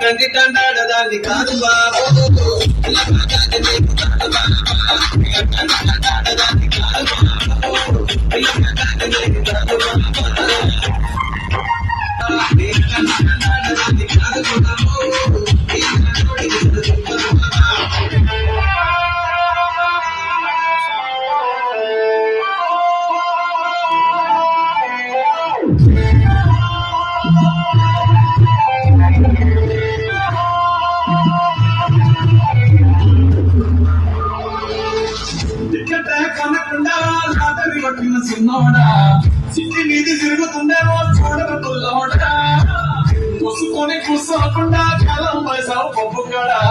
తండ్రి తండాడదాన్ని కాదు బాబు కనకుండా లాటరీ కొట్టిన చిన్నోడా సిట్టి మీది తిరుగుతుండేమో చూడరు పుల్లోడా కూసుకొని కూర్చోకుండా కాలం పైసావు పప్పు కాడా